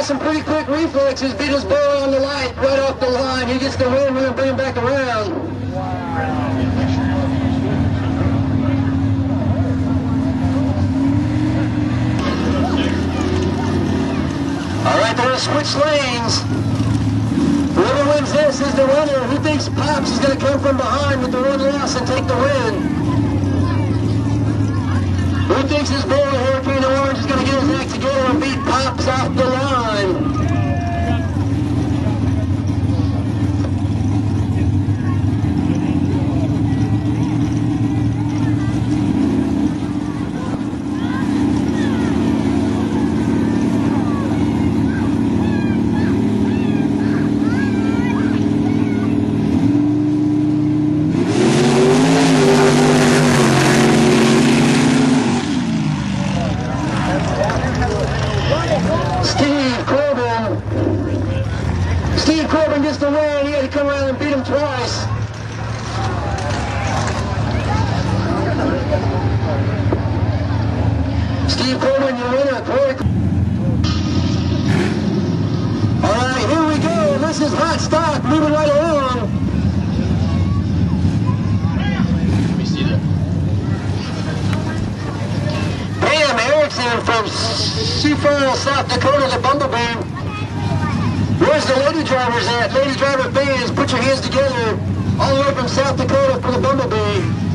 has some pretty quick reflexes. Beat his ball on the light, right off the line. He gets the win and bring him back around. All right, they're going to switch lanes. Whoever wins this is the winner. Who thinks Pops is going to come from behind with the one loss and take the win? Who thinks his boy, Hurricane Orange, is going to get his act together and beat Pops off the line? Steve Corbin gets the win. He had to come around and beat him twice. Steve Corbin, your winner. All right, here we go. This is hot stock, moving right along. Let me see that. Pam Erickson from Sioux Falls, South Dakota, the Bumblebee. Where's the lady drivers at? Lady driver fans, put your hands together all the way from South Dakota for the Bumblebee.